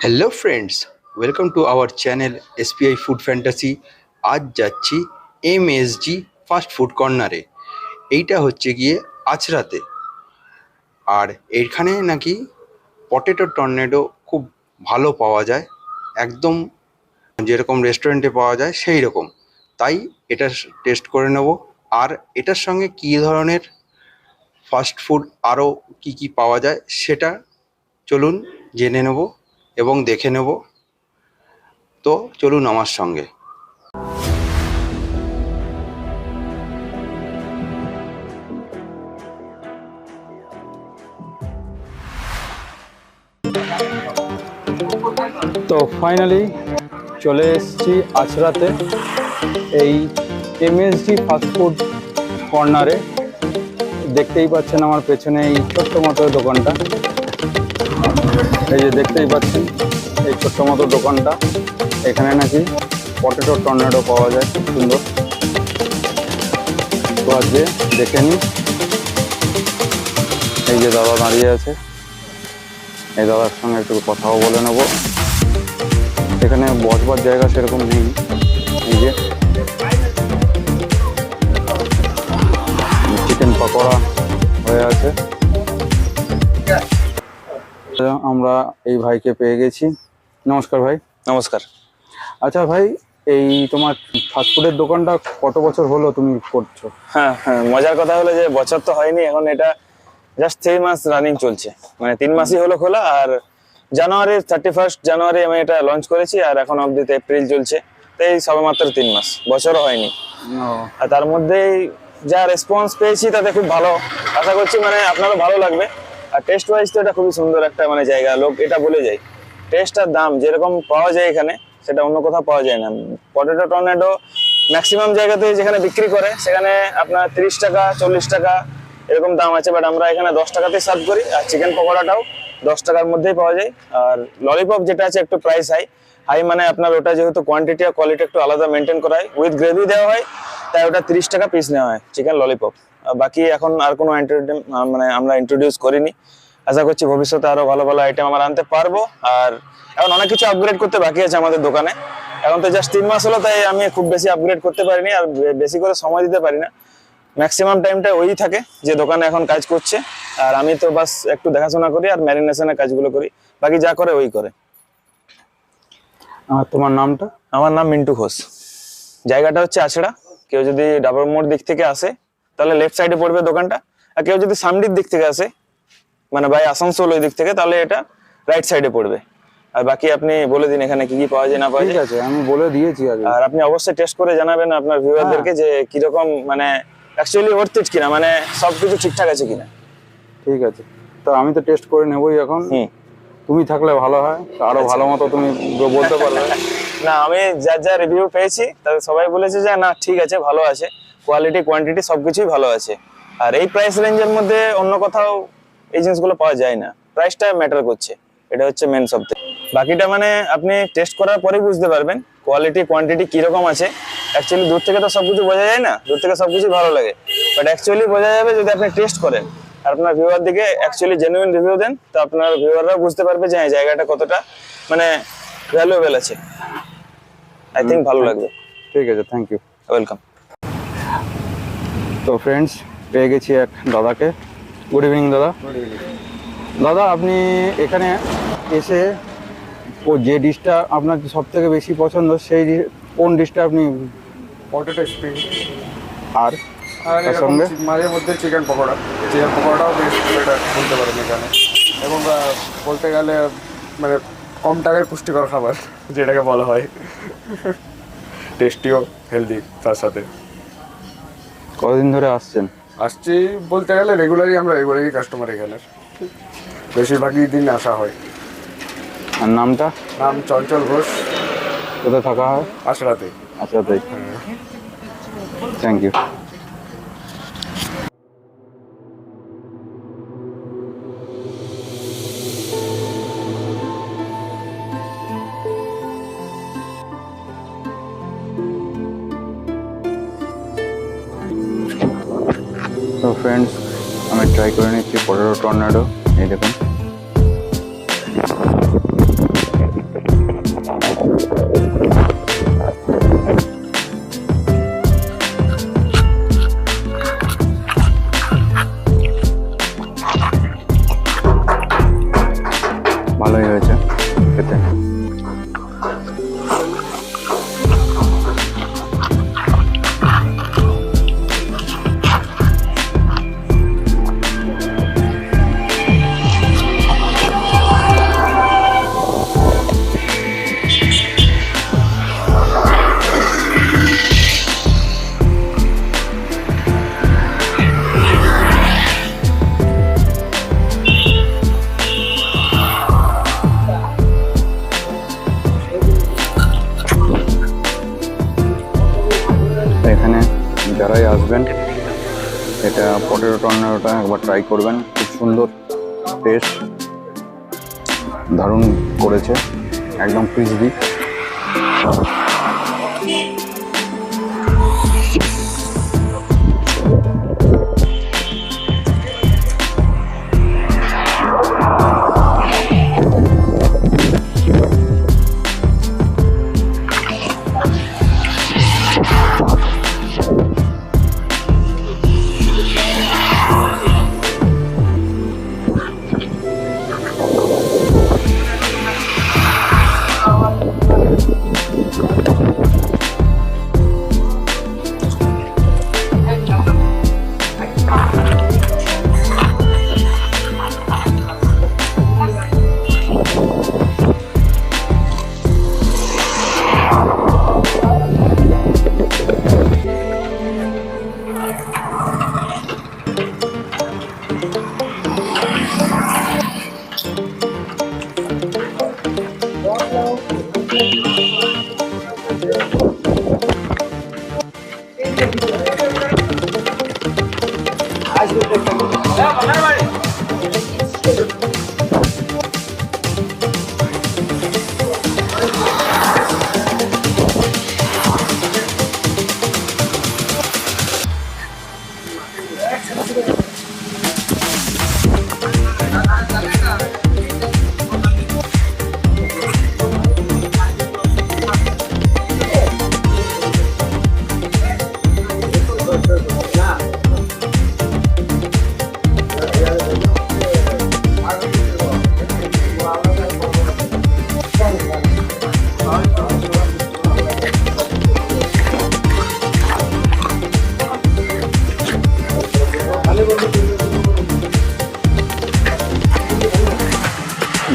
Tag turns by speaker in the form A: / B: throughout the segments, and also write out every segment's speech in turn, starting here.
A: Hello friends, welcome to our channel SPI food fantasy. আজ যাচ্ছি MSG fast food কর্নারে। এইটা হচ্ছে গিয়ে আচরাতে। আর এইখানে নাকি পটেটো টর্নেডো খুব ভালো পাওয়া যায়, একদম যেরকম রেস্টুরেন্টে পাওয়া যায় সেই রকম। তাই এটা টেস্ট করে নেব। আর এটার সঙ্গে কী ধরনের ফাস্ট ফুড আরও কী কী পাওয়া যায় সেটা চলুন জেনে নেব এবং দেখে নেব। তো চলুন আমার সঙ্গে। তো ফাইনালি চলে এসেছি আচরাতে, এই এমএসজি ফাস্টফুড কর্নারে। দেখতেই পাচ্ছেন আমার পেছনে এই ছোট্ট মতো দোকানটা, এই যে দেখতেই পাচ্ছেন এই ছোট্ট মতো দোকানটা। এখানে নাকি পটেটো টর্নেডো পাওয়া যায়, খুব সুন্দর। তো আজকে দেখে নিই। এই যে দাদা দাঁড়িয়ে আছে, এই দাদার সঙ্গে একটু কথাও বলে নেবো। এখানে বসবার জায়গা সেরকম নেই। এই যে চিকেন পকোড়া হয়ে আছে। আমরা এই ভাইকে পেয়ে গেছি। নমস্কার ভাই।
B: নমস্কার।
A: আচ্ছা ভাই, এই তোমার ফাস্টফুডের দোকানটা কত বছর হলো তুমি করছো?
B: হ্যাঁ, মজার কথা হলো যে বছর তো হয়নি, এখন এটা জাস্ট 3 মাস রানিং চলছে, মানে 3 মাসই হলো খোলা। আর জানুয়ারির 31 জানুয়ারি আমি এটা লঞ্চ করেছি, আর এখন অবধি এপ্রিল চলছে। তো এই সবে মাত্র 3 মাস, বছরও হয়নি। আর তার মধ্যেই যা রেসপন্স পেয়েছি তাতে খুব ভালো। আশা করছি মানে আপনারও ভালো লাগবে। আর টেস্ট ওয়াইজ তো এটা খুবই সুন্দর একটা মানে জায়গা। লোক এটা বলে যায়, টেস্ট আর দাম যেরকম পাওয়া যায় এখানে, সেটা অন্য কোথাও পাওয়া যায় না। পটেটো টর্নেডো ম্যাক্সিমাম জায়গাতে যেখানে বিক্রি করে সেখানে আপনার 30 টাকা 40 টাকা এরকম দাম আছে, বাট আমরা এখানে 10 টাকাতেই সার্ভ করি। আর চিকেন পকোড়াটাও 10 টাকার মধ্যেই পাওয়া যায়। আর ললিপপ যেটা আছে একটু প্রাইস হাই মানে আপনার ওটা যেহেতু কোয়ান্টিটি আর কোয়ালিটি একটু আলাদা মেনটেন করা হয়, উইথ গ্রেভি দেওয়া হয়, তাই ওটা 30 টাকা পিস নেওয়া হয় চিকেন ললিপপ। বাকি এখন আর কোনো মানে আমরা ইন্ট্রোডিউস করিনি। আশা করছি ভবিষ্যতে আরো ভালো ভালো আইটেম আমরা আনতে পারবো। আর এখন অনেক কিছু আপগ্রেড করতে বাকি আছে আমাদের দোকানে। এখন তো জাস্ট 3 মাস হলো, তাই আমি খুব বেশি আপগ্রেড করতে পারিনি আর বেশি করে সময় দিতে পারি না। ম্যাক্সিমাম টাইমটা ওই থাকে যে দোকানে এখন কাজ করছে, আর আমি তো বাস একটু দেখাশোনা করি আর ম্যারিনেশনের কাজগুলো করি। বাকি যা করে ওই করে।
A: তোমার নামটা?
B: আমার নাম মিন্টু ঘোষ। জায়গাটা হচ্ছে আছড়া। কেউ যদি ডাবর মোড় দিক থেকে আসে তাহলে লেফট সাইডে পড়বে দোকানটা, আর কেউ যদি সামডির দিক থেকে আসে মানে ভাই আসানসোল ওই দিক থেকে, তাহলে এটা রাইট সাইডে পড়বে। আর বাকি আপনি বলে দিন এখানে কি কি পাওয়া যায় না পাওয়া যায়।
A: ঠিক আছে, আমি বলে দিয়েছি আগে।
B: আর আপনি অবশ্যই টেস্ট করে জানাবেন আপনার ভিউয়ারদেরকে যে কিরকম মানে অ্যাকচুয়ালি ওয়ার্থ ইট কিনা, মানে সবকিছু ঠিকঠাক আছে কিনা।
A: ঠিক আছে, তো আমি তো টেস্ট করে নেবই এখন। তুমি থাকলে ভালো হয়, আরো ভালো মতো তুমি বলতে পারবে।
B: না, আমি যা রিভিউ পেয়েছি তাদের সবাই বলেছে যে না ঠিক আছে, ভালো আছে, কোয়ালিটি কোয়ান্টিটি সবকিছুই ভালো আছে। আর এই প্রাইস রেঞ্জের মধ্যে অন্য কোথাও এই জিনিসগুলো পাওয়া যায় না। প্রাইসটা ম্যাটার করছে, এটা হচ্ছে মেন সবথেকে। বাকিটা মানে আপনি টেস্ট করার পরেই বুঝতে পারবেন কোয়ালিটি কোয়ান্টিটি কিরকম আছে। অ্যাকচুয়ালি দূর থেকে তো সবকিছু বোঝা যায় না, দূর থেকে সবকিছু ভালো লাগে, বাট অ্যাকচুয়ালি বোঝা যাবে যদি আপনি টেস্ট করেন আর আপনার ভিউয়ার দিকে অ্যাকচুয়ালি জেনুইন রিভিউ দেন। তো আপনার ভিউয়াররাও বুঝতে পারবে যে হ্যাঁ জায়গাটা কতটা মানে ভ্যালুয়েবল আছে। আই থিঙ্ক ভালো লাগবে।
A: ঠিক আছে, থ্যাংক ইউ,
B: ওয়েলকাম।
A: তো ফ্রেন্ডস, পেয়ে গেছি এক দাদাকে। গুড ইভিনিং দাদা। দাদা, আপনি এখানে এসে যে ডিশটা আপনার সব থেকে বেশি পছন্দ, সেই কোন ডিশটা আপনি?
C: পটেটো স্প্রিং
A: আর তার
C: এরকম
A: সঙ্গে
C: মাঝে মধ্যে চিকেন পকোড়াটাও বেশ বেটার বলতে পারেন এখানে। এবং বলতে গেলে মানে কম টাকায় পুষ্টিকর খাবার যেটাকে বলা হয়, টেস্টিও হেলদি তার সাথে।
A: কতদিন ধরে আসছেন?
C: আসছি বলতে গেলে আমরা রেগুলারই কাস্টমার এখানে, বেশিরভাগই দিন আসা হয়।
A: আর নামটা?
C: নাম চঞ্চল ঘোষ।
A: কোথায় থাকা হয়?
C: আশরাতে।
A: আচ্ছা, তাই, থ্যাংক ইউ। তো ফ্রেন্ডস, আমি ট্রাই করে নিচ্ছি পটেটো টর্নেডো। এই দেখুন,
D: ভালোই হয়েছে খেতে। এখানে যারাই আসবেন এটা পটেটো টর্নেডোটা একবার ট্রাই করবেন, খুব সুন্দর টেস্ট, দারুণ করেছে, একদম ক্রিসপি।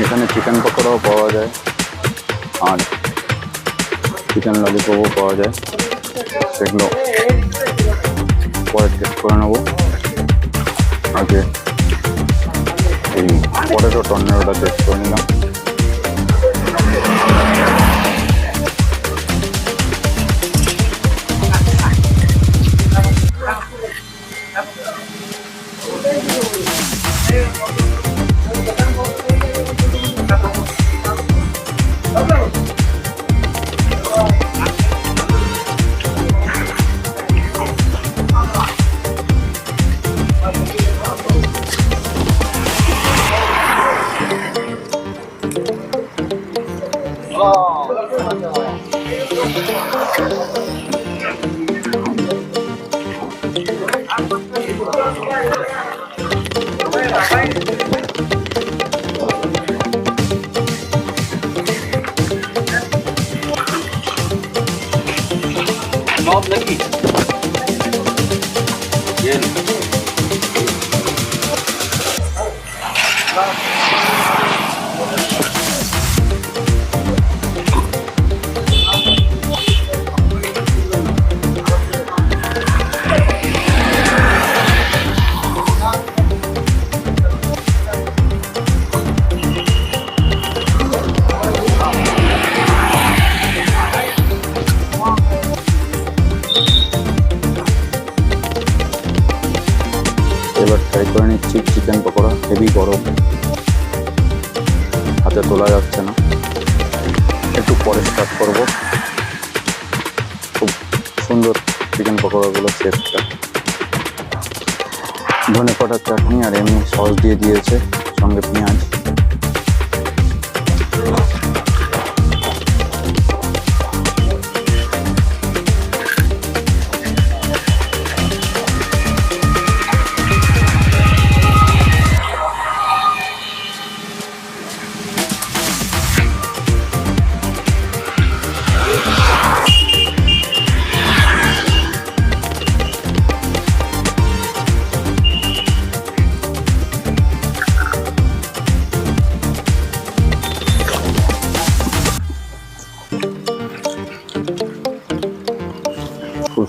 D: এখানে চিকেন পকোড়াও পাওয়া যায় আর চিকেন ললিপপও পাওয়া যায়, সেগুলো পরে টেস্ট করে নেবো। আগে এই পটেটো টর্নেডোটা টেস্ট করে নিলাম। এবার ট্রাই করে নিচ্ছি চিকেন পকোড়া, হেভি গরম, হাতে তোলা যাচ্ছে না, একটু পরে স্টার্ট করবো। খুব সুন্দর চিকেন পকোড়াগুলো শেপটা, ধনে পাতার চাটনি আর এমনি সস দিয়ে দিয়েছে, সঙ্গে পেঁয়াজ।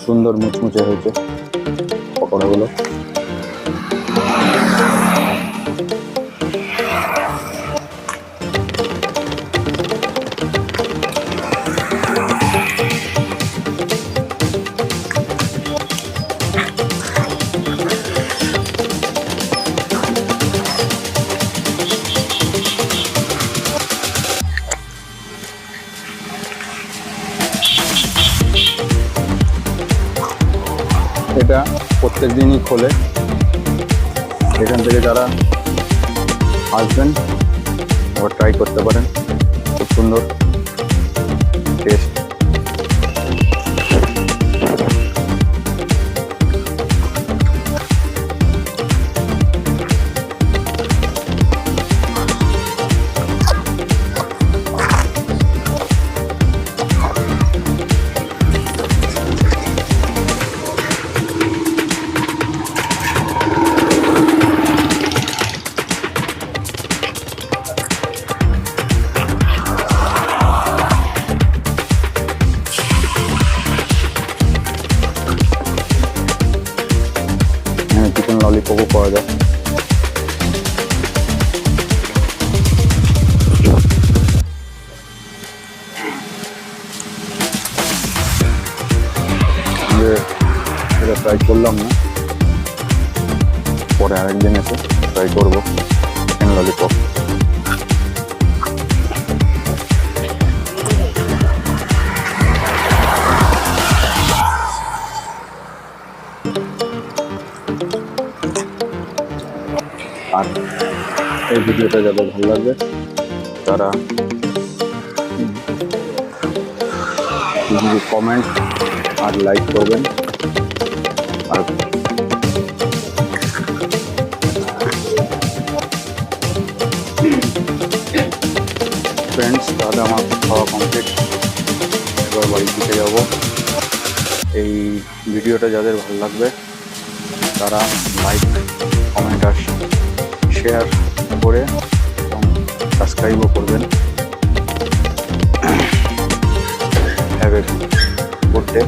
D: সুন্দর মুচমুচে হয়েছে পকোড়াগুলো। এটা প্রত্যেক দিনই খোলে। এখান থেকে যারা আসবেন আবার ট্রাই করতে পারেন, খুব সুন্দর টেস্ট। এখানে চিকেন ললিপপও পাওয়া যায়। এটা ট্রাই করলাম না, পরে আরেকদিন এসে ট্রাই করবো চিকেন ললিপপ। আর এই ভিডিওটা যাদের ভালো লাগবে তারা কমেন্ট আর লাইক করবেন। আর ফ্রেন্ডস, তাহলে আমার খাওয়া কমপ্লিট, এবার বাড়ির দিকে যাবো। এই ভিডিওটা যাদের ভালো লাগবে তারা লাইক, কমেন্ট আর শেয়ার করে এবং সাবস্ক্রাইবও করবেন। Have a good day.